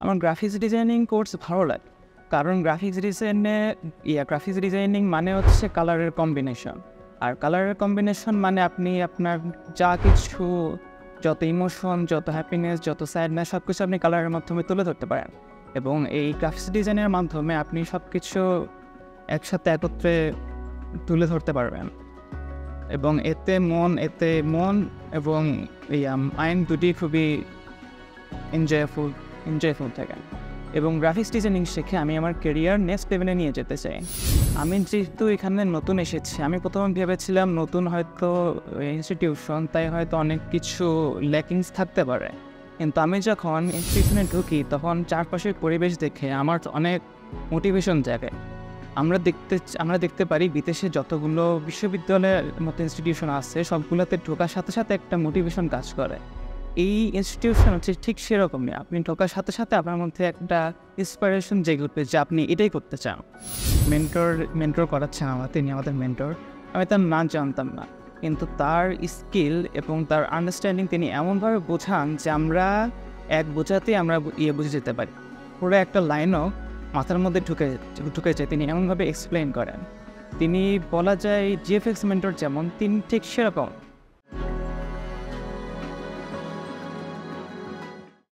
আমার graphics designing course ভালো লাগে, কারণ গ্রাফিক্স ডিজাইনিং মানে হচ্ছে কালারের কম্বিনেশন। আর কালারের কম্বিনেশন মানে আপনি আপনার যা কিছু, যত ইমোশন, যত হ্যাপিনেস, যত স্যাডনেস, সব কিছু আপনি কালারের মাধ্যমে তুলে ধরতে পারেন। এবং এই গ্রাফিক্স ডিজাইনের মাধ্যমে আপনি সব কিছু একসাথে একত্রে তুলে ধরতে পারবেন। এবং এতে মন এবং এই মাইন্ড দুটি খুবই এনজয়ফুল থাকে। এবং গ্রাফিক্স ডিজাইনিং শিখে আমি আমার কেরিয়ার নেক্সট লেভেলে নিয়ে যেতে চাই। আমি যেহেতু এখানে নতুন এসেছি, আমি প্রথমে ভেবেছিলাম নতুন হয়তো ইনস্টিটিউশন, তাই হয়তো অনেক কিছু ল্যাকিংস থাকতে পারে। কিন্তু আমি যখন ইনস্টিটিউশনে ঢুকি তখন চারপাশের পরিবেশ দেখে আমার অনেক মোটিভেশন জাগে। আমরা দেখতে পারি বিদেশে যতগুলো বিশ্ববিদ্যালয়ের মতো ইনস্টিটিউশন আছে, সবগুলোতে ঢোকার সাথে সাথে একটা মোটিভেশন কাজ করে। এই ইনস্টিটিউশন হচ্ছে ঠিক সেরকমই। আপনি ঢোকার সাথে সাথে আপনার মধ্যে একটা ইন্সপিরেশন জেগে উঠবে যে আপনি এটাই করতে চান। মেন্টর করাচ্ছেন তিনি আমাদের মেন্টর। আমি তার নাম জানতাম না, কিন্তু তার স্কিল এবং তার আন্ডারস্ট্যান্ডিং তিনি এমনভাবে বোঝান যে আমরা এক বোঝাতেই আমরা বুঝে যেতে পারি। পুরো একটা লাইনও মাথার মধ্যে ঢুকে যায়, তিনি এমনভাবে এক্সপ্লেন করেন। তিনি বলা যায় জিএফএক্স মেন্টর যেমন, তিনি ঠিক সেরকম।